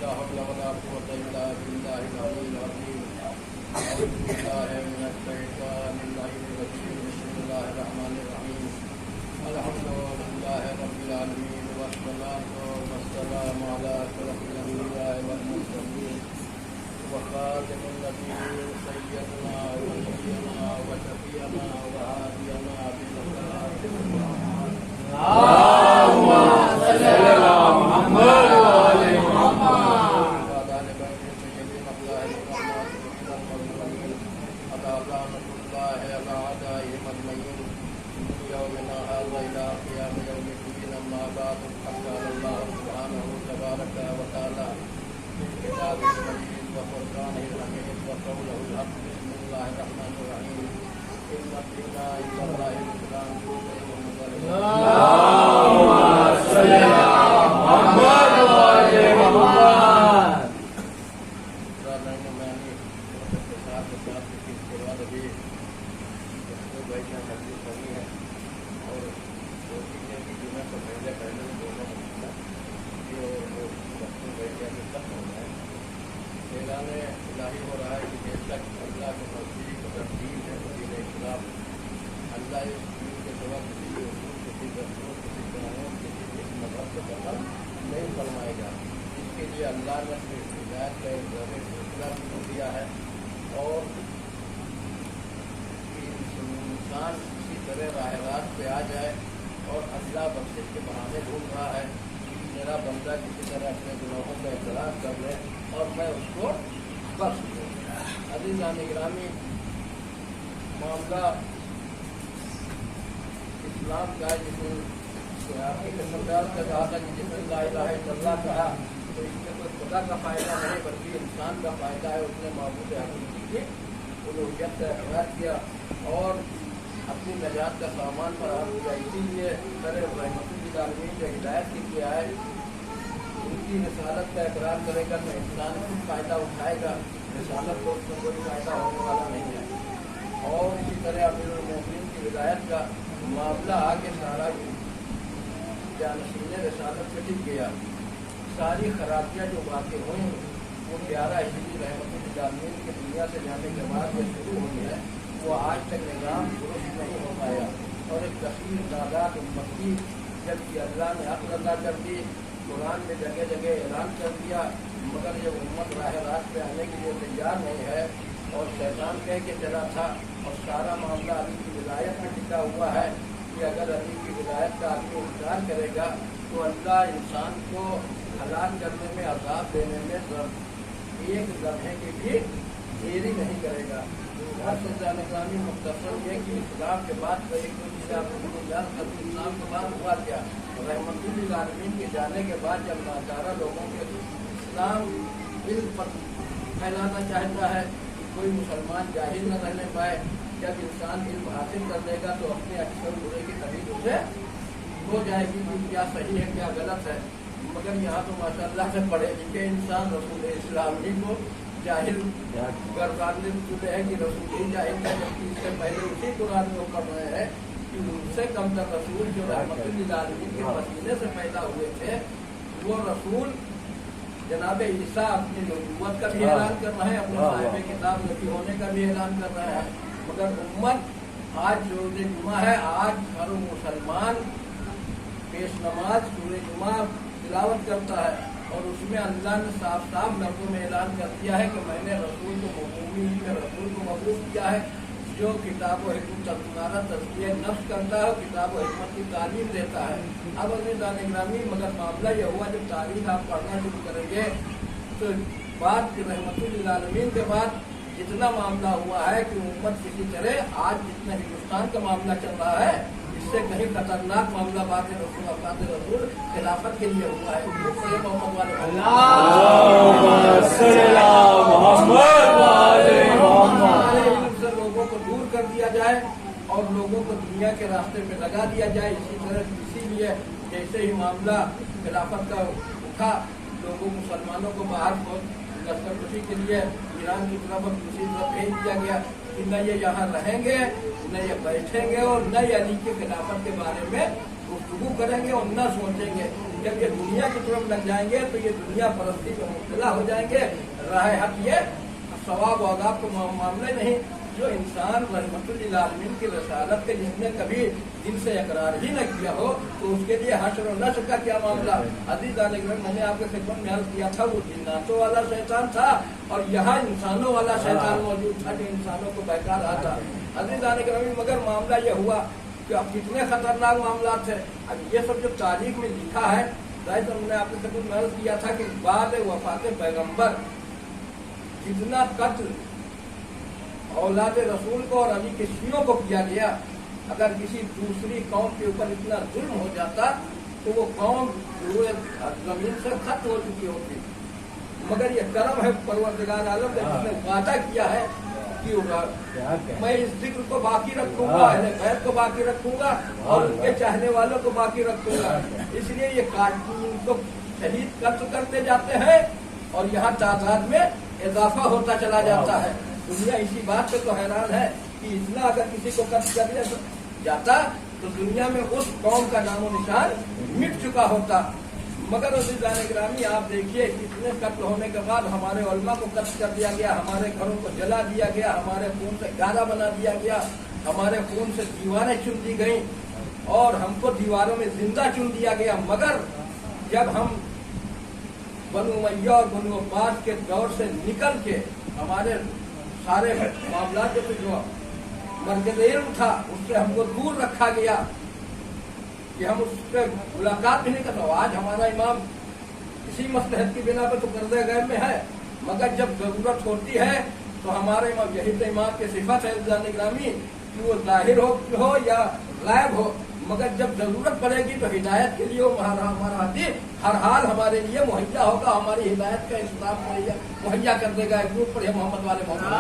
لا حول ولا قوة إلا بالله العلي العظيم. أعوذ بالله من الشيطان اللعين الرجيم. بسم الله الرحمن الرحيم. الحمد لله رب العالمين والصلاة والسلام على أشرف الأنبياء والمرسلين وخاتم النبيين سيدنا ونبينا وشفيعنا وهادينا بالصلاة والسلام. اللهم صل على محمد وآل محمد وعلى آل بيت سيدنا الطاهرين المعصومين رحمة الله على أعدائهم أجمعين يومنا هذا إلى قيام يوم الدين. أما بعد فقد قال الله سبحانه تبارك وتعالى في كتابه المجيد وفرقانه الحميد وقوله الحق. بسم الله الرحمن الرحيم. إن الدين عند الله الإسلام. اللهم صل على محمد وآل محمد. الہی ہو رہا ہے کہ بے شک اللہ کے نزدیک اگر دین ہے تو دین اسلام. اللہ اس دین کے سوا کسی اصول کسی دستور کسی قانون کسی مذہب سے بدل نہیں فرمائے گا. اس کے لیے اللہ نے صرف ہدایت کا ایک سلسلہ دیا ہے اور انسان کسی طرح راہ راست پہ آ جائے اور اللہ بخشش کے بہانے ڈھونڈ رہا ہے کہ میرا بندہ کسی طرح اپنے گناہوں کا اعتراف کر لے اور میں اس کو بخش دوں. عزیزان گرامی، معاملہ اسلام کا جس نے آپ کی قسمدار کا کہا تھا کہ جس نے لا الہ الا اللہ کہا تو اس میں کوئی خدا کا فائدہ نہیں بلکہ انسان کا فائدہ ہے. اس نے معبود حقیقی کی الوہیت کا اقرار کیا اور اپنی نجات کا سامان فراہم کیا. اسی لیے رحمت للعالمین جو ہدایت کی کیا ہے ان کی رسالت کا اقرار کرے گا تو انسان خود فائدہ اٹھائے گا. رسالت کو اس میں کوئی فائدہ ہونے والا نہیں ہے. اور اسی طرح امیر المومنین کی ولایت کا معاملہ آگے سارا جانشین رسالت سے ٹک گیا. ساری خرابیاں جو واقع ہوئی وہ 11 ہجری رحمت للعالمین کی دنیا سے جانے کے بعد جو شروع ہوئی ہے وہ آج تک نظام درست نہیں ہو پایا. اور ایک کثیر تعداد امت کی جبکہ اللہ نے حق ادا کر دی، قرآن میں جگہ جگہ اعلان کر دیا، مگر یہ امت راہ راست پہ آنے کے لیے تیار نہیں ہے. اور شیطان کہہ کے چلا تھا اور سارا معاملہ علی کی ولایت میں ٹکا ہوا ہے کہ اگر علی کی ولایت کا آدمی انکار کرے گا تو اللہ انسان کو ہلاک کرنے میں عذاب دینے میں ایک لمحے کی بھی دیری نہیں کرے گا. نظامی مختصر یہ کہ اسلام کے بعد تو ایک دو چیزیں آپ کو یاد کرتے. اسلام کے بعد ہوا کیا؟ رحمت للعالمین کے جانے کے بعد جب ناچارہ لوگوں کے اسلام علم پر پھیلانا چاہتا ہے کہ کوئی مسلمان جاہل نہ رہنے پائے. جب انسان علم حاصل کر لے گا تو اپنے اچھے برے کی تمیز اسے ہو جائے گی کہ کیا صحیح ہے کیا غلط ہے. مگر یہاں تو ماشاء اللہ سے پڑھے لکھے انسان رسول اسلام ہی کو جاہل گردانے چلے ہیں کہ رسول ہی جاہل ہے، جبکہ اس سے پہلے اسی قرآن میں پڑھ رہے ہیں کہ ان سے کم تر رسول جو رحمت للعالمین کے وسیلے سے پیدا ہوئے تھے وہ رسول جناب عیسیٰ اپنی نبوت کا بھی اعلان کر رہے ہیں، اپنے صاحب کتاب نبی ہونے کا بھی اعلان کر رہے ہیں. مگر امت آج روز جمعہ ہے، آج ہر مسلمان پیش نماز سورہ جمعہ تلاوت کرتا ہے اور اس میں اللہ نے صاف صاف لفظوں میں اعلان کر دیا ہے کہ میں نے رسول کو مبعوث کیا ہے جو کتاب و حکمت تمہارا تزکیہ نفس کرتا ہے، کتاب و حکمت کی تعلیم دیتا ہے. اب عزیزان گرامی مگر معاملہ یہ ہوا جب تاریخ آپ پڑھنا شروع کریں گے تو بات رحمت للعالمین کے بعد جتنا معاملہ ہوا ہے کہ امت کسی طرح آج جتنا ہندوستان کا معاملہ چل رہا ہے اس سے کہیں خطرناک معاملہ بات رسول افراد رسول خلافت کے لیے ہوا ہے. لوگوں کو دور کر دیا جائے اور لوگوں کو دنیا کے راستے پہ لگا دیا جائے. اسی لیے جیسے ہی معاملہ خلافت کا اٹھا لوگوں مسلمانوں کو باہر لشکر کشی کے لیے ایران کی طرف دوسری طرف بھیج دیا گیا کہ نہ یہ یہاں رہیں گے نہ یہ بیٹھیں گے اور نہ یہ علی کے خلافت کے بارے میں गुफ्तगू करेंगे और न सोचेंगे। जब ये दुनिया की तरफ लग जाएंगे तो ये दुनिया परस्ती में मुब्तला हो जाएंगे। राह हक ये सवाब और अज़ाब के मामले नहीं। जो इंसान रहमतुल आलमीन की रसालत के जिसने कभी दिल से इकरार ही न किया हो तो उसके लिए हश्र और नश्र का क्या मामला। अज़ीज़ान गिरामी, मैंने आपके खिदमत में अर्ज़ किया था वो जिन्नातों वाला शैतान था और यहाँ इंसानों वाला शैतान मौजूद था जो इंसानों को बहका रहा था। अज़ीज़ान गिरामी, मगर मामला ये हुआ कि अब कितने खतरनाक मामला थे। अब ये सब जो तारीख में लिखा है, शायद हमने आपके खिदमत में अर्ज़ किया था कि बाद वफात पैगम्बर जितना कत्ल औलाद रसूल को और अली के शियों को किया गया, अगर किसी दूसरी कौम के ऊपर इतना जुल्म हो जाता तो वो कौम जमीन से खत्म हो चुकी होती। मगर ये करम है परवरदिगार आलम ने जिसने वादा किया है कि मैं इस जिक्र को बाकी रखूंगा, अहले बैत को बाकी रखूंगा और उनके चाहने वालों को बाकी रखूंगा। इसलिए ये इनको शहीद करते जाते हैं और यहाँ तादाद में इजाफा होता चला जाता है। दुनिया इसी बात पे तो हैरान है कि इतना अगर किसी को कत्ल कर दिया जाता तो दुनिया में उस कौम का नामो निशान मिट चुका होता। मगर अज़ीज़ान गिरामी, आप देखिए कितने कत्ल होने के बाद हमारे उलमा को कत्ल कर दिया गया, हमारे घरों को जला दिया गया, हमारे खून से गारा बना दिया गया, हमारे खून से दीवारें चुन दी गई और हमको दीवारों में जिंदा चुन दिया गया। मगर जब हम बनु उमय्या और बनु अब्बास के दौर से निकल के हमारे सारे मामला जो मरकज़ इल्म था उससे हमको दूर रखा गया कि हम उससे मुलाकात भी नहीं करते। आज हमारा इमाम इसी मसलहत की बिना पर तो पर्दे गैब में है, मगर जब जरूरत होती है तो हमारे इमाम, यही तो इमाम की सिफत है अज़ीज़ान गिरामी कि वो जाहिर हो या गायब हो, मगर जब जरूरत पड़ेगी तो हिदायत के लिए हमारा हाथी हर हाल हमारे लिए मुहैया होगा, हमारी हिदायत का इंतजाम मुहैया कर देगा। एक ग्रुप पर मोहम्मद वाले मोहम्मद,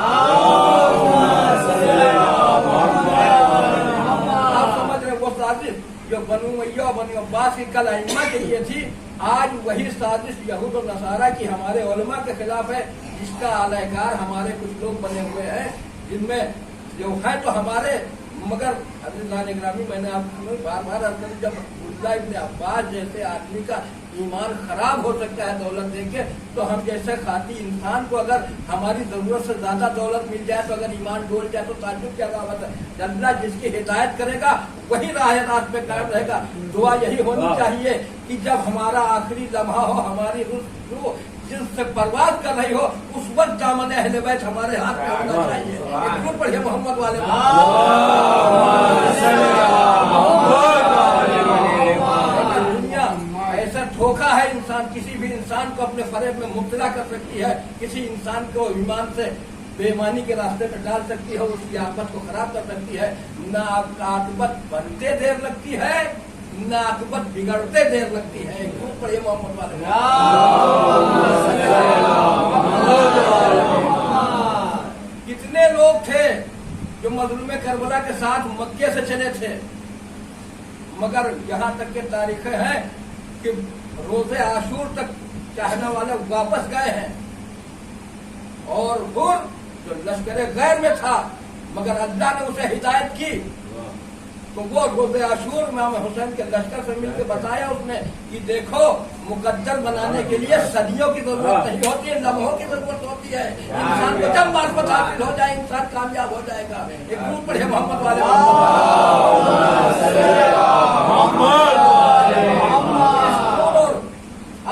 आप समझ रहे वो साजिश जो बनु उमय्या और बनु अब्बास की कल अइम्मा के लिए थी, आज वही साजिश यहूद और नसारा की हमारे उलमा के खिलाफ है, जिसका आलयकार हमारे कुछ लोग बने हुए हैं, जिनमें जो है तो हमारे। मगर अज़ीज़ान गिरामी, मैंने आपको बार बार अर्ज़ की, जब अब्दुल्लाह इब्न अब्बास जैसे आदमी का ईमान खराब हो सकता है दौलत देके, तो हम जैसे खाती इंसान को अगर हमारी जरूरत से ज्यादा दौलत मिल जाए तो अगर ईमान डोल जाए तो ताज्जुब क्या बात है। अल्लाह जिसकी हिदायत करेगा वही राह रात पे कायम रहेगा। दुआ यही होनी चाहिए कि जब हमारा आखिरी लम्हा हो, हमारी रूह जिससे परवाज कर रही हो, उस वक्त दामन अहले बैत हमारे हाथ में होना चाहिए। एक ग्रुप पढ़िए मोहम्मद वाले, दुनिया ऐसा धोखा है, इंसान किसी भी इंसान को अपने फरेब में मुब्तला कर सकती है, किसी इंसान को ईमान से बेईमानी के रास्ते में डाल सकती है, उसकी आकबत को खराब कर सकती है। न आकबत बनते देर लगती है, न आकबत बिगड़ते देर लगती है। क्यों पढ़िए मोहम्मद वाले, कितने लोग थे जो मज़लूम करबला के साथ मक्के से चले थे, मगर यहाँ तक के तारीखें हैं कि रोजे आशूर तक चाहने वाले वापस गए हैं। और हुर जो लश्कर गैर में था, मगर अल्लाह ने उसे हिदायत की तो वो रोज़े आशूर इमाम हुसैन के लश्कर से मिलकर बताया उसने कि देखो, मुकद्दर बनाने के लिए सदियों की जरूरत नहीं होती है, लम्हों की जरूरत होती है। इंसान को जब मार्फत हासिल हो जाए इंसान कामयाब हो जाएगा। एक ग्रुप पढ़े मोहम्मद वाले,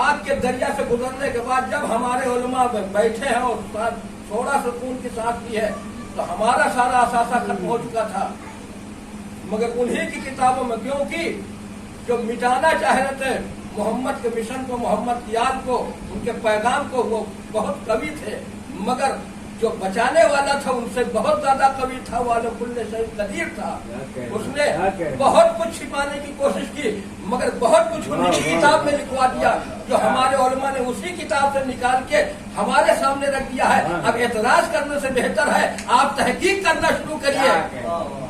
आग के दरिया से गुजरने के बाद जब हमारे उलमा बैठे हैं और थोड़ा सुकून की सांस ली है तो हमारा सारा असासा खत्म हो चुका था। मगर उन्हीं की किताबों में, क्योंकि जो मिटाना चाह रहे थे मोहम्मद के मिशन को, मोहम्मद की याद को, उनके पैगाम को, वो बहुत कवि थे, मगर जो बचाने वाला था उनसे बहुत ज्यादा कवि था, वाले कुल्ले शहीद कदीर था। उसने बहुत कुछ छिपाने की कोशिश की, मगर बहुत कुछ उन्हीं की किताब में लिखवा दिया, जो हमारे उलमा ने उसी किताब से निकाल के हमारे सामने रख दिया है। अब एतराज करने से बेहतर है आप तहकीक करना शुरू करिए।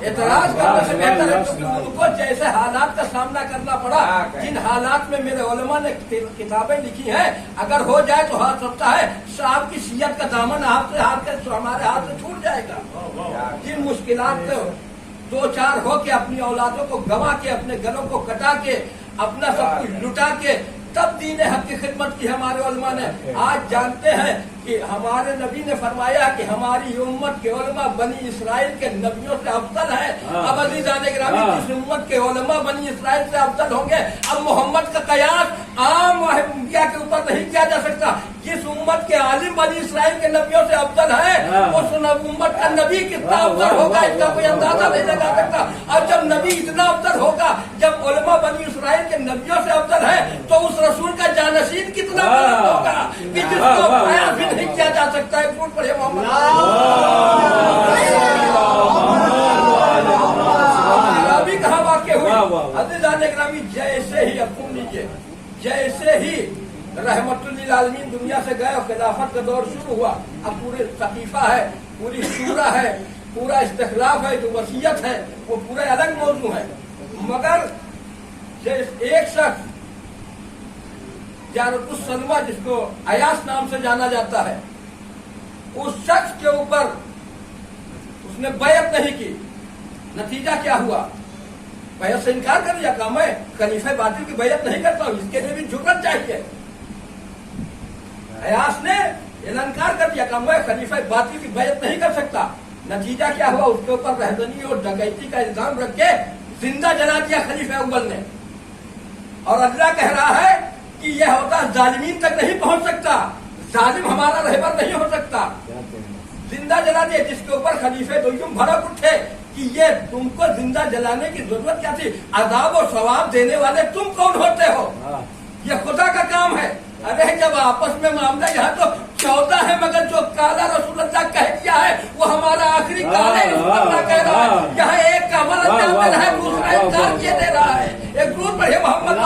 एतराज करने से बेहतर है, क्योंकि उनको जैसे हालात का सामना करना पड़ा, जिन हालात में मेरे उलमा ने किताबें लिखी हैं, अगर हो जाए तो हाथ सकता है साहब की सीयत का दामन आपसे हमारे हाथ से छूट जाएगा। जिन मुश्किलात को दो चार हो के अपनी औलादों को गंवा के, अपने गलों को कटा के, अपना सब कुछ लुटा के तब दीन हक की खिदमत की हमारे उलमा ने। आज जानते हैं कि हमारे नबी ने फरमाया कि हमारी उम्मत के उलमा बनी इसराइल के नबियों से अफजल है। अब अज़ीज़ान गिरामी, जिस उम्मत के उलमा बनी इसराइल से अफजल होंगे, अब मोहम्मद का कयास आम अंबिया के ऊपर नहीं किया जा सकता। जिस उम्मत के आलिम बनी इसराइल के नबियों से अफजल है, उस उम्मत का नबी कितना अफजल होगा इसका कोई अंदाजा नहीं लगा सकता। और जब नबी इतना अफजल होगा, जब उलमा बनी इसराइल के नबियों से अफजल है, तो उस रसूल का जानशीन कितना बुलंद होगा कि जिसको बयान भी नहीं किया जा सकता है। फूट पड़े मोहम्मद कहाँ वाक़ हुई। अज़ीज़ान गिरामी, जैसे ही अब सुन लीजिए, जैसे ही रहमतुल्लिल आलमीन दुनिया से गए और खिलाफत का दौर शुरू हुआ, अब पूरे सकीफा है, पूरी सूरा है, पूरा इस्तिखलाफ है, जो वसीयत है वो पूरे अलग मौजू है। मगर एक शख्स जारतुस सलमा, जिसको अयास नाम से जाना जाता है, उस शख्स के ऊपर उसने बैत नहीं की। नतीजा क्या हुआ? बैत से इनकार कर दिया, कहा मैं खलीफा बातिल की बैत नहीं करता हूं, इसके लिए भी जुर्रत चाहिए। अयास ने इनकार कर दिया, कहा मैं खलीफा बातिल की बैत नहीं कर सकता। नतीजा क्या हुआ? उसके ऊपर रहदनी और डकैती का इल्जाम रख के जिंदा जला दिया खलीफा अव्वल ने। और अल्लाह कह रहा है कि यह होता जालिमीन तक नहीं पहुंच सकता, जालिम हमारा रहबर नहीं हो सकता। जिंदा जला दिया, जिसके ऊपर खलीफे दुय्युम भड़क उठे कि ये तुमको जिंदा जलाने की जरूरत क्या थी, अजाब और सवाब देने वाले तुम कौन होते हो, ये खुदा का काम है। अरे जब आपस में मामला यहाँ तो 14 है, मगर जो काला रसूलुल्लाह कह दिया है वो हमारा आखिरी काला रसूलुल्लाह कह रहा है। यहाँ एक का अमल अंजाम दे रहा है, दूसरा इनकार किए दे रहा है। एक दूर बढ़े मोहम्मद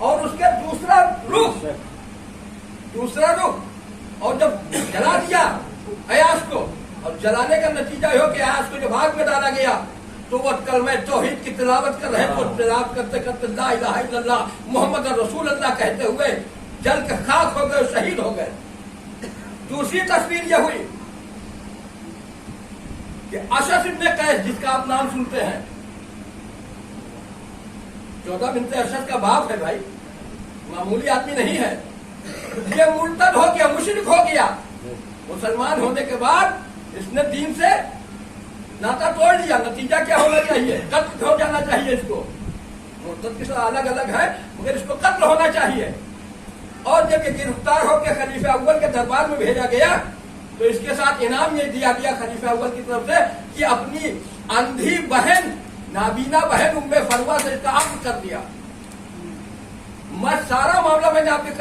और उसके दूसरा रुख और जब जला दिया अयास को, और जलाने का नतीजा हो कि अयास को जब आग में डाला गया तो वो कलमे तौहीद की तिलावत कर रहे, तो तिलावत करते करते ला इलाहा इल्लल्लाह मुहम्मद रसूलुल्लाह कहते हुए जल के खाक हो गए, शहीद हो गए। दूसरी तस्वीर यह हुई कि अशरफ इब्ने कैस, जिसका आप नाम सुनते हैं, 14 बिन्ते अशरफ का बाप है भाई, मामूली आदमी नहीं है। ये मुर्तद हो गया, मुशरिक हो गया। मुसलमान होने के बाद इसने दीन से नाता तोड़ लिया। नतीजा क्या होना चाहिए? कत्ल हो जाना चाहिए इसको। मुर्तद किस अलग अलग है, मगर इसको कत्ल होना चाहिए। और जब ये गिरफ्तार होकर खलीफा अव्वल के दरबार में भेजा गया तो इसके साथ इनाम ये दिया गया खलीफा अव्वल की तरफ से कि अपनी अंधी बहन, नाबीना बहन उम्मे फरवा से इसका अक्ल कर दिया। मैं सारा मामला, मैंने आपके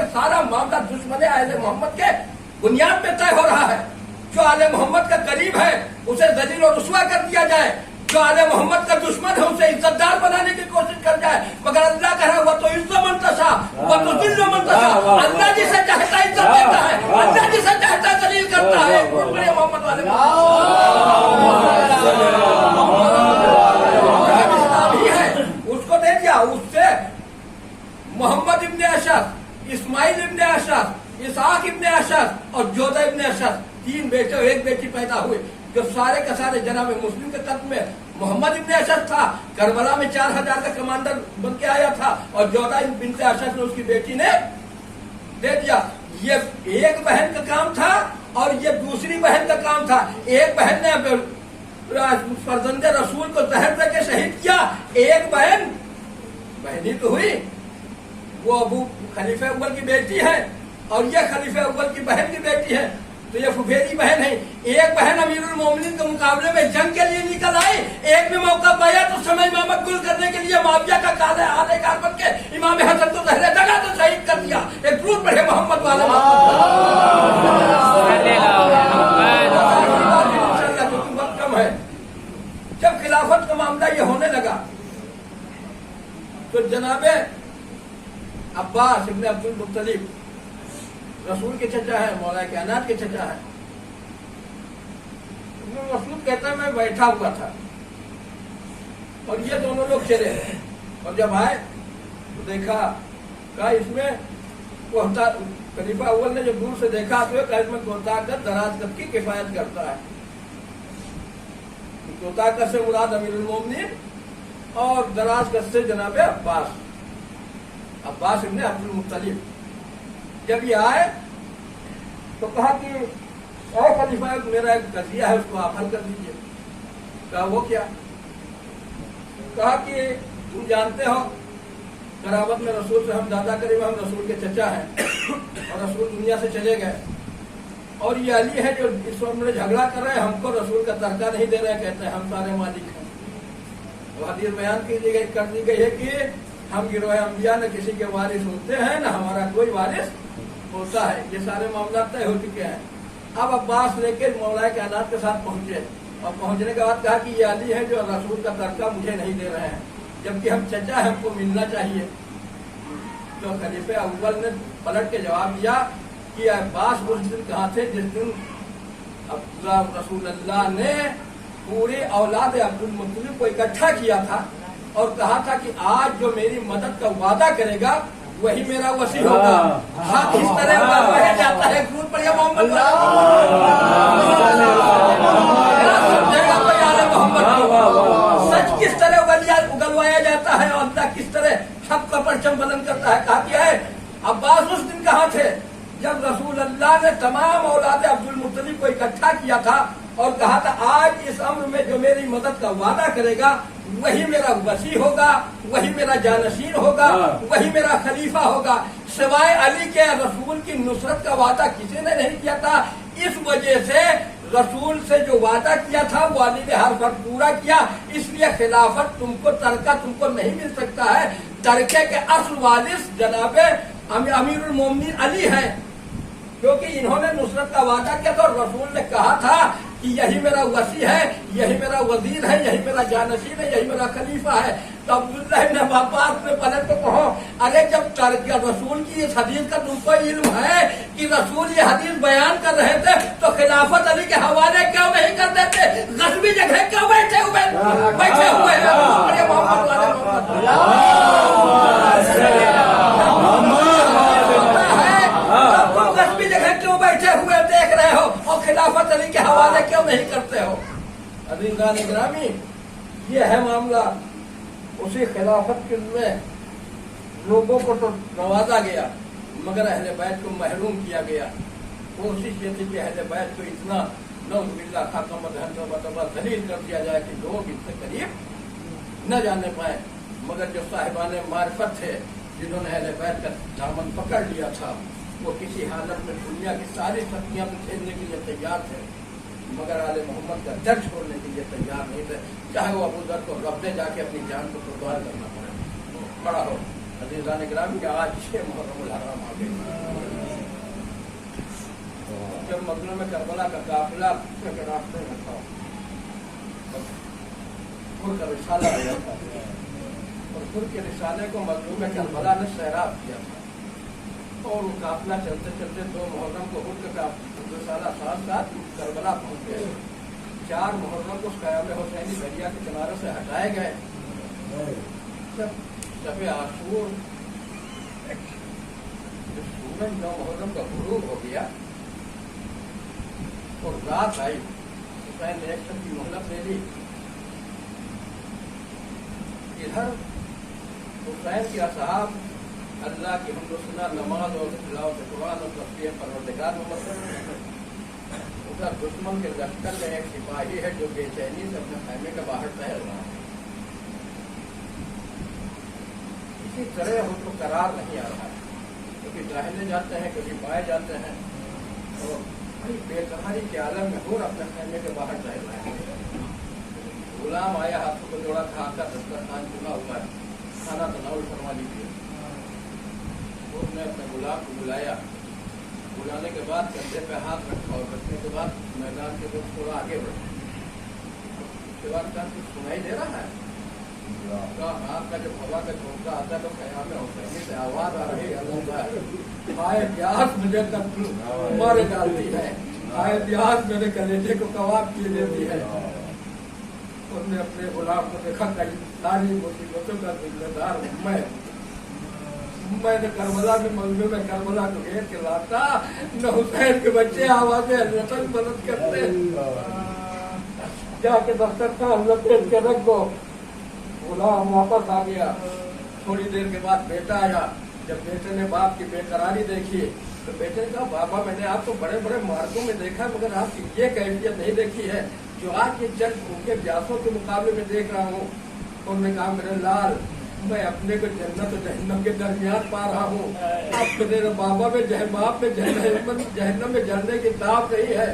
सारा मामला दुश्मन आले मोहम्मद के बुनियाद पे तय हो रहा है। जो आले मोहम्मद का करीब है उसे जलील और रुस्वा कर दिया जाए, जो आले मोहम्मद का दुश्मन है उसे इज्जतदार बनाने की कोशिश कर जाए। मगर अल्लाह कह रहा है, वह तो इज्जत मनतशा, वह तो दिल मनतशा। अल्लाह जिसे चाहता इज्जत देता है, अल्लाह जिसे चाहता जलील करता है। बड़े मोहम्मद वाले ही है, उसको दे दिया। उससे मोहम्मद इब्ने अशर, इस्माइल इब्ने अशर, इसहाक इब्ने अशर और जोधा इब्ने अशर, 3 बेटे और 1 बेटी पैदा हुए। जो सारे के सारे जनाब मुस्लिम के तर्क में मोहम्मद इब्ने अशर था, करबला में 4000 का कमांडर बन के आया था, और जोधा बिन्ते अशर ने उसकी बेटी ने दे दिया। ये एक बहन का काम था और ये दूसरी बहन का काम था। एक बहन ने फर्जंदे रसूल को जहर देके शहीद किया, एक बहन ही तो हुई, वो अबू खलीफा अव्वल की बेटी है और ये खलीफा अव्वल की बहन की बेटी है, तो ये फुफेरी बहन है। एक बहन अमीरुल मोमिनीन के मुकाबले में जंग के लिए निकल आई, एक ने मौका पाया तो समय इमामत गुल करने के लिए माविया का काले आलेकार बन के इमाम हसन को पहले जगह तो शहीद कर दिया। एक दूर बढ़े मोहम्मद वाले वक्त कम है। जब खिलाफत का मामला ये होने लगा तो जनाबे अब्बास इब्ने अब्दुल मुत्तलिब, रसूल के चचा है, मौला कायनात के चचा है, रसूल कहता है मैं बैठा हुआ था और ये दोनों लोग चले, और जब आए तो देखा, कहा इसमें वो खलीफा अव्वल ने जब दूर से देखा तो इसमें कोताकत दराज कद की किफायत करता है। कोताकत से मुराद अमीरुल मोमिनीन और दराज कद से जनाब अब्बास इब्ने अब्दुल मुत्तलिब। जब ये आए तो कहा कि ऐ खलीफा मेरा एक कजिया है, उसको आप हल कर दीजिए। कहा वो क्या? कहा कि तुम जानते हो करावत में रसूल से हम ज्यादा करीब, हम रसूल के चचा हैं और रसूल दुनिया से चले गए, और ये अली है जो इस वक्त में झगड़ा कर रहे हैं, हमको रसूल का तर्का नहीं दे रहे, कहते हैं हम सारे मालिक हैं। तो हदीस बयान कर दी गई है कि हम गिरोह अंबिया न किसी के वारिस होते हैं न हमारा कोई वारिस होता है। ये सारे मामला तय हो चुके हैं। अब अब्बास लेके मौलाए कायनात के साथ पहुंचे और पहुंचने के बाद कहा कि ये अली है जो रसूल का तर्का मुझे नहीं दे रहे हैं, जबकि हम चचा है, हमको मिलना चाहिए। तो खलीफे अव्वल ने पलट के जवाब दिया कि अब्बास उस दिन कहाँ थे जिस दिन रसूलुल्लाह ने पूरे औलाद अब्दुल मुत्तलिब को इकट्ठा किया था और कहा था कि आज जो मेरी मदद का वादा करेगा वही मेरा वसी होगा। हाँ, इस तरह कहा जाता है मोहम्मद सच किस तरह उगलवाया जाता है और अल्लाह किस तरह हक का परचम बुलंद करता है। कहा क्या है? अब्बास उस दिन कहाँ थे जब रसूल अल्लाह ने तमाम औलाद अब्दुल मुत्तलिब को इकट्ठा किया था और कहा था आज इस अम्र में जो मेरी मदद का वादा करेगा वही मेरा वसी होगा, वही मेरा जानशीन होगा, वही मेरा खलीफा होगा। सिवाय अली के रसूल की नुसरत का वादा किसी ने नहीं किया था। इस वजह से रसूल से जो वादा किया था वो अली ने हर वक्त पूरा किया, इसलिए खिलाफत तुमको तर्का तुमको नहीं मिल सकता है। तर्के के असल वारिस जनाब अमीरुल मोमिनीन अली है, क्योंकि इन्होंने नुसरत का वादा किया था और रसूल ने कहा था कि यही मेरा वसी है, यही मेरा वजीर है, यही मेरा जानशीन है, यही मेरा खलीफा है। तो अब्दुल्लाह इब्न अब्बास ने पलट को कहो, अरे जब तर्क रसूल की इस हदीस का तुमको इल्म है कि रसूल ये हदीस बयान कर रहे थे तो खिलाफत अली के हवाले क्यों नहीं कर देते? गस्बी जगह क्यों बैठे हुए हैं? गस्बी जगह क्यों बैठे हुए देख रहे हो और खिलाफत अली के हवाले क्यों नहीं करते हो? अज़ीज़ान गिरामी, ये है मामला। उसी खिलाफत के में लोगों को तो नवाजा गया मगर अहले बैत को महरूम किया गया। कोशिश ये थी कि अहले बैत को इतना नौज़ुबिल्लाह खातम दलील कर दिया जाए कि लोग इससे करीब न जाने पाए। मगर जो साहिबान मारिफत थे जिन्होंने अहले बैत का दामन पकड़ लिया था वो किसी हालत में दुनिया की सारी शक्तियां को खेलने के लिए तैयार थे, मगर आले मोहम्मद का डर छोड़ने के लिए तैयार नहीं थे, चाहे वो अबू जर को रब्दे जाके अपनी जान को कुर्बान करना पड़ा हो। अज़ीज़ान गिरामी, आज 6 मुहर्रमुल हराम आ गई। जब मजलूम करबला का काफिला के रास्ते में था खुर का रिसाला आया था और खुर के रिसाले को मजलूम करबला ने सैराब किया था और वो काफिला चलते चलते 2 मुहर्रम को खुद का रिसाला साथ साथ करबला पहुंच गए। 4 मुहर्रम को क़याम हुसैनी दरिया के किनारे से हटाए गए। जब आशूर सूरज 9 मुहर्रम का गुरूब हो गया और रात आई, हुसैन ने एक शब की मोहलत ले ली। इधर हुसैन के असहाब अल्लाह की हमदुसना नमाज और तिलावत कुरान और तस्बीह परवरदिगार मोहम्मद। उधर दुश्मन के लश्कर में एक सिपाही है जो बेचैनी से अपने खैमे के बाहर टहल रहा है। इसी तरह हो तो करार नहीं आ रहा है, क्योंकि दाहिने जाते हैं कभी बाएं जाते हैं और बड़ी बेकरारी के आलम में हो अपने खैमे के बाहर टहल रहे हैं। गुलाम आया, हाथों को जोड़ा, खाकर दस्तरखान चुना हुआ है, खाना तनाउल फरमा लीजिए। उसने अपने गुलाम को बुलाया, बुलाने के बाद कंधे पे हाथ रखा और रखने के बाद मैदान के लोग थोड़ा आगे बढ़े। उसके बाद कहा कुछ सुनाई दे रहा है? आपका जब हवा का झोंका आता है तो क़याम हुसैनी से आवाज आ रही है, आए प्यास मुझे मारे डालती है, आए प्यास मेरे कलेजे को कबाब किए देती है। उसने अपने गुलाम को देखा, कई सारी मुसीबतों का जिम्मेदार मैं, मैंने करबला में मजलूम में करबला को घेर के लाता, न हुसैन के बच्चे आवाज़ें हजरत मदद करते, जाके दफ्तर का हजरत के रख दो। गुलाम वापस आ गया। थोड़ी देर के बाद बेटा आया। जब बेटे ने बाप की बेकरारी देखी तो बेटे ने कहा, बाबा मैंने आपको बड़े बड़े मार्गों में देखा, मगर आपकी ये कैफियत नहीं देखी है जो आज ये चंद भूखे प्यासों के मुकाबले में देख रहा हूँ। उन्होंने कहा, मेरे लाल, मैं अपने को जन्नत और जहन्नम के दरमियान पा रहा हूँ। अब मेरे बाबा में बाप में जहन्नम में जलने की ताप नहीं है।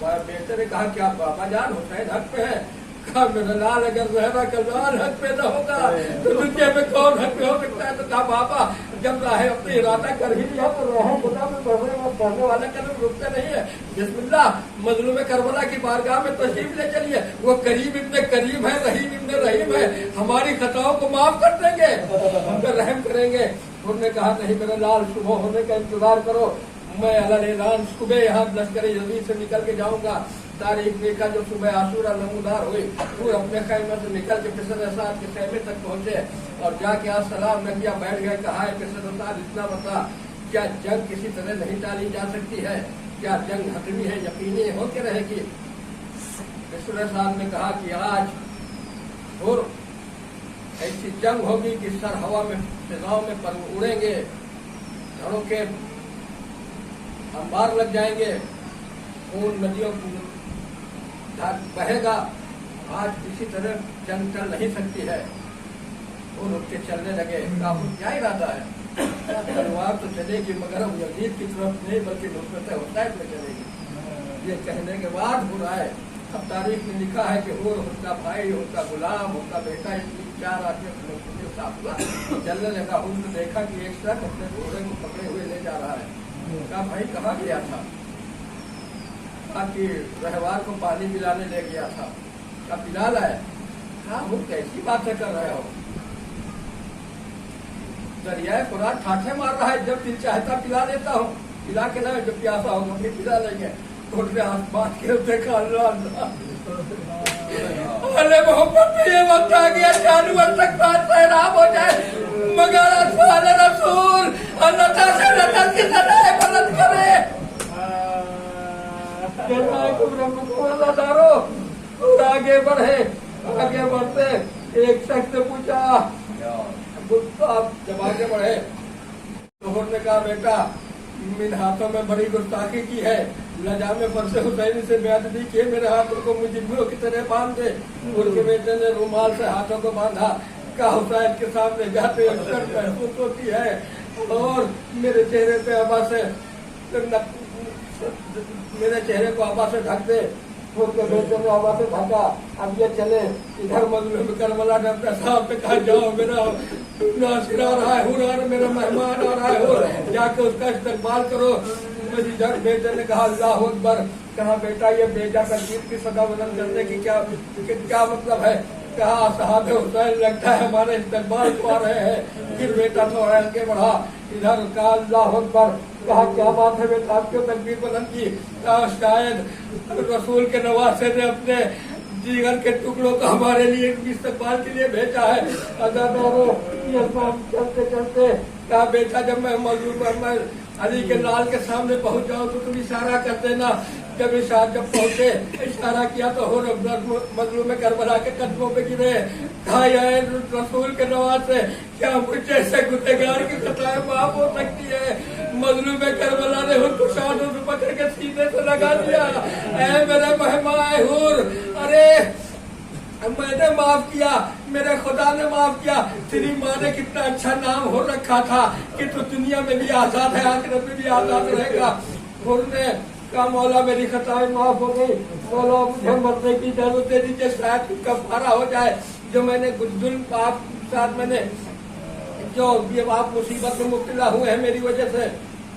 बेटे ने कहा, क्या बाबा जान हुसैन हक पे है? कहा, मेरा लाल, अगर रहना का लाल हक पे न होगा तो दुनिया में कौन हक पे हो सकता है? तो कहा, बाबा जब राह अपनी इरादा कर ही लिया तो राह खुदा में बढ़ने वाला कदम रुकते नहीं है। बिस्मिल्लाह, मजलूम करबला की बारगाह में तशरीफ ले चलिए। वो करीब इब्ने करीब है, रहीम इब्ने रहीम है, हमारी खताओं को माफ कर देंगे, हम पे रहम करेंगे। उन्होंने कहा, नहीं मेरे लाल, सुबह होने का इंतजार करो, मैं अल-ऐलान सुबह यहाँ लश्कर यजीद से निकल के जाऊंगा। तारीख देखा जो सुबह आशूरा नमूदार हुई, वो अपने खैमे से निकल के फिसर साद के खैमे तक पहुंचे और जाके आज सलाम न किया, बैठ गए। कहा है फिसर साद, इतना बता, क्या जंग किसी तरह नहीं टाली जा सकती है? क्या जंग हतमी है, यकीनी होके रहेगी? फिसर साद ने कहा कि आज और ऐसी जंग होगी कि सर हवा में फिजाओं में पर उड़ेंगे, घरों के अंबार लग जाएंगे, खून नदियों बहेगा। आज किसी तरह जंग चल नहीं सकती है। वो रुक के चलने लगे। क्या इरादा है? तलवार तो चलेगी मगर अब यजीद की तरफ नहीं बल्कि नुसरत हुसैन में चलेगी। ये कहने के बाद हो रहा है। अब तारीख में लिखा है कि और उसका भाई, उसका गुलाम, उसका बेटा, इसकी 4 आदमी साथ हुआ चलने लगा। उनको देखा कि एक शख्स अपने घोड़े को पकड़े हुए ले जा रहा है। कहा, भाई कहाँ गया था? कि रहवार को पानी पिलाने ले गया था। क्या पिला लाए? हाँ, वो कैसी बातें कर रहे हो? दरियाए फुरात ठाठे मार रहा है, जब दिल चाहता पिला लेता हूँ, पिला के ना, जब प्यासा होगा फिर पिला लेंगे। घुटने हाथ बांध के देखा, अरे मोहब्बत ये वक्त आ गया, जानवर तक बात सैराब हो जाए, मगर अल्फाज़ रसूल अल्लाह से नजर की सदाएं बुलंद करे। और आगे बढ़े। आगे बढ़ते एक शख्स ने पूछा, आप जब आगे बढ़े तो उन्होंने कहा, बेटा इन हाथों में बड़ी गुस्ताखी की है, लजामे पर से हुसैन से बेअदबी किए, मेरे हाथों को मुजरिमों की तरह बांध दे। उनके बेटे ने रुमाल से हाथों को बांधा। कहा, हुसैन के सामने जाते अक्सर महसूस होती है और मेरे चेहरे पे आबा से मेरे चेहरे को आबा से ढक दे। उनके बेटे ने आबा से ढका। अब ये चले इधर मजलूम करबला ने अपने साहब पे कहा, जाओ मेरा नासिर आ रहा है, मेरा मेहमान आ रहा है, जाके उसका इस्तेमाल करो। इधर बेटे ने कहा, अल्लाह अकबर। कहा, बेटा ये बेटा तकदीर की सदा बुलंद करने की क्या मतलब है? कहा, साहब हुसैन लगता है हमारे इस्तेमाल को आ रहे हैं। फिर बेटा थोड़ा आगे बढ़ा। इधर कहा, अल्लाह अकबर। कहा, क्या बात है बेटा, आपकी तकदीर बुलंद की? कहा, शायद रसूल के नवासे ने अपने जिगर के टुकड़ों को हमारे लिए इस्तेमाल के लिए भेजा है। अगर चलते चलते कहा, बेटा जब मैं मजलूम अली के लाल के सामने पहुंच जाऊं तो तुम इशारा कर देना। जब पहुंचे इशारा किया तो हो मजलूम करबला के कदमों पे गिरे। कहा, रसूल के नवाज से क्या मुझ जैसे गुनहगार की खताएं माफ हो सकती है? मजलूम करबला ने उनको शानों से पकड़ के सीने से लगा दिया। ऐ मेरे मेहमान हुर, अरे मैंने माफ किया, मेरे खुदा ने माफ किया। तेरी माँ ने कितना अच्छा नाम हो रखा था कि तू दुनिया में भी आजाद है, आखिरत में भी आजाद रहेगा। उन्होंने कहा, मौला मेरी खताएं माफ हो गई, मौला मुझे मरने की इजाजत दे दीजिए, शायद कफारा हो जाए जो मैंने जुल्म आप साथ मैंने जो ये आप मुसीबत में मुब्तला हुए हैं मेरी वजह से।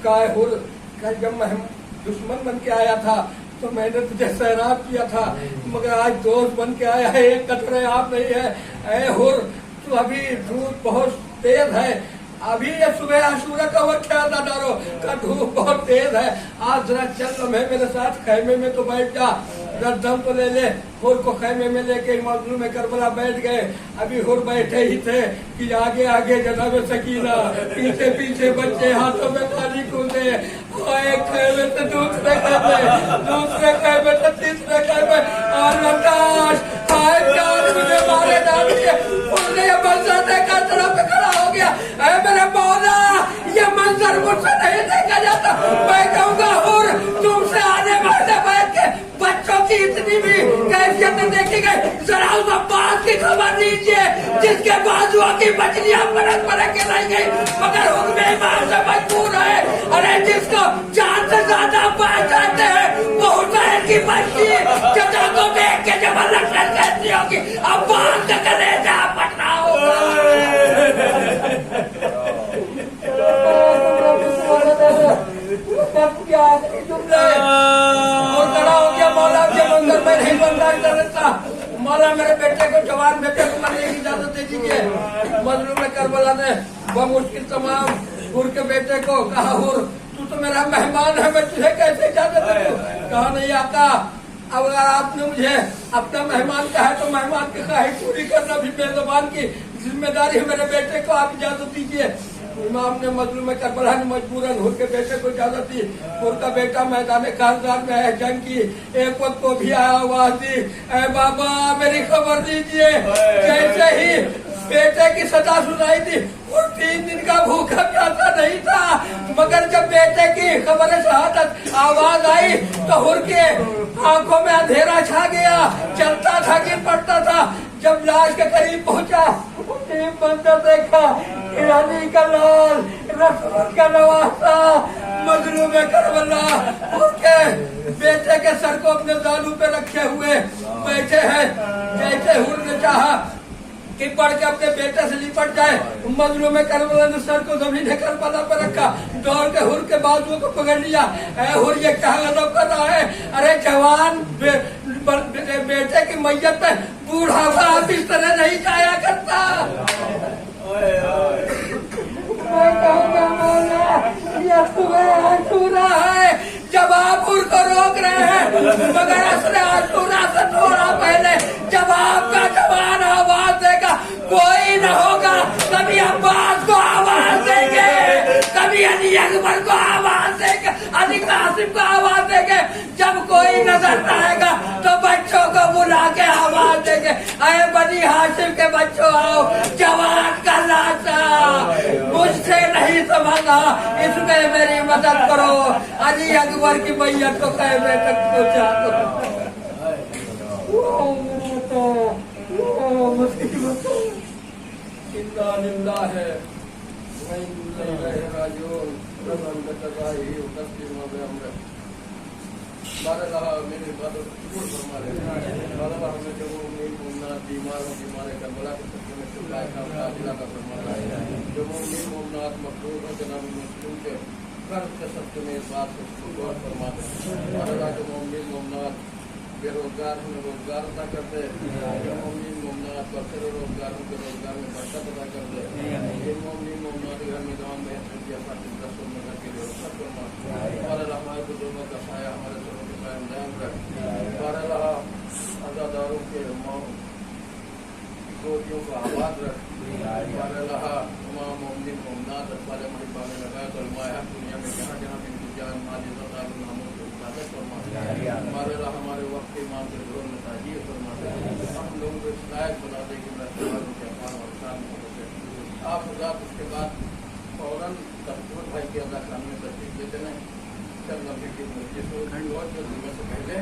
कहा, जब मैं दुश्मन बन के आया था तो मैंने तुझे सैराब किया था, मगर आज दोस्त बन के आया है, एक कतरे आप नहीं है। ऐ हुर, तो अभी धूप बहुत तेज है, अभी ये सुबह आशूरा का वक्त है, अदादारों का धूप बहुत तेज है, आज जरा चल लम्हे मेरे साथ खैमे में तो बैठ जा। 10 दम तो ले ले। हुर को खैमे में लेके मजलूम में करबला बैठ गए। अभी हुर बैठे ही थे कि आगे आगे जनाब सकीना, पीछे पीछे बच्चे हाथों में पानी कूदे। एक खैमे से दूसरे खैमे, दूसरे खैमे से तीसरे खैमे, और नताश हाय जान मुझे मारे डालिए। उसने ये मंजर देखा, सड़क पे खड़ा हो गया। ऐ मेरे मौला, ये मंजर मुझसे नहीं देखा जाता। मैं कहूँगा हुर, तुमसे आने वाले बैठ के बच्चों की इतनी भी कैफियत देखी गई। जरा उस अब्बास की खबर लीजिए जिसके बाजुओं की मछलियां परख परख के लाई गई, मगर हुक्म इमाम से मजबूर है। अरे जिसको जान से ज्यादा पहचानते हैं वो हुसैन की बच्ची चचा को देख के जब लक्षण कहती होगी अब्बास का कलेजा पटना होगा। क्या जुमले और खड़ा हो गया। मौला के मंदिर में नहीं बंदार कर रहा। मौला मेरे बेटे को, जवान बेटे को मरने की इजाजत दे दीजिए। मजलूम में करबला ने बमुश्किल तमाम हुर के बेटे को कहा, हुर तू तो मेरा मेहमान है, मैं तुझे कैसे इजाजत दूं? कहा नहीं आका, अब अगर आपने मुझे अपना मेहमान कहा है तो मेहमान की ख्वाहिश पूरी करना भी मेजबान की जिम्मेदारी है। मेरे बेटे को आप इजाजत दीजिए। इमाम ने मजलूम करबला ने मजबूरन हुर के बेटे को इजाजत दी। हुर का बेटा मैदान कारजार में है, जंग की एक वक्त को भी आवाज दी, ऐ बाबा मेरी खबर दीजिए। जैसे ही बेटे की सजा सुनाई थी, और 3 दिन का भूखा प्यासा नहीं था, मगर जब बेटे की खबर शहादत आवाज आई तो हुर के आंखों में अंधेरा छा गया। चलता था गिर पड़ता था। जब लाश के करीब पहुंचा, मंजर देखा, ईरानी का लाल, रसूल का नवासा, मजलूम करबला उसके बेटे के सर को अपने दालू पे रखे हुए बैठे हैं। जैसे हुर ने चाहा कि बढ़ के अपने बेटे से लिपट जाए, मजलूम करबला ने सर को जमीन करबला पर रखा, दौड़ के हुर के बाजुओं को पकड़ लिया। हुर ये क्या गजब कर रहा है? अरे जवान बेटे की मैयत पे बूढ़ा बाप इस तरह नहीं जाया करता। मैं कहूँगा मौला, यह तुम्हें आशूरा है जब आप हुर को रोक रहे हैं, मगर असले आशूरा से थोड़ा पहले जब आपका जवान आवाज देगा कोई न होगा। कभी अब्बास को आवाज देंगे, कभी अली अकबर को आवाज देंगे, अली कासिम को आवाज देंगे। जब कोई नजर न आएगा तो बच्चों को बुला के आवाज देंगे, अरे बनी हाशिम के बच्चों आओ, जवान का लाशा मुझसे नहीं संभाला, इसमें मेरी मदद करो। अली अकबर की मैयत को कहने तक पहुंचा दो। इन्ना लिल्लाह व इन्ना इलैहि राजिऊन। मेरी इबादत कबूल फरमा ले। अल्लाह हमें जो मोमिन बीमार करबला के सत्य में शिफाए का फरमा ले। जो मोमिन मोमिनात मखलूक के नाम मुस्लिम के कर्ज के सत्य में इस बात को गौर फरमा दे। अल्लाह जो मोमिन मोमिनात बेरोजगार हैं रोजगार अदा कर दे। जो मोमिन मोमिनात बखरे रोजगार के रोजगार में बरकत अदा कर दे। ये मोमिन मोमिनात घर में गाँव में के लिए सब फरमा। अल्लाह हमारे बुजुर्गों का साया हमारे सरों के कायम दायम रख। अल्लाह अज़ादारों के रोटियों को आबाद रख। अल्लाह तमाम मोमिन मोमिनात वाले महिबा में लगा कलमाया दुनिया में जहाँ जहाँ भी इनकी जान माल इज़्ज़त आबरू नामों से हिफाजत फरमा। हमारे वक्त के इमाम के जोर में ताजीर फरमा दे। हम लोगों को इस लायक बना दे कि रसूल के अफ़ाल और शान में हो सके। आप हज़रात उसके बाद फौरन तब्दील भाई के अदा खाने में तशरीफ लेते हैं। चल नबी की मस्जिद से पहले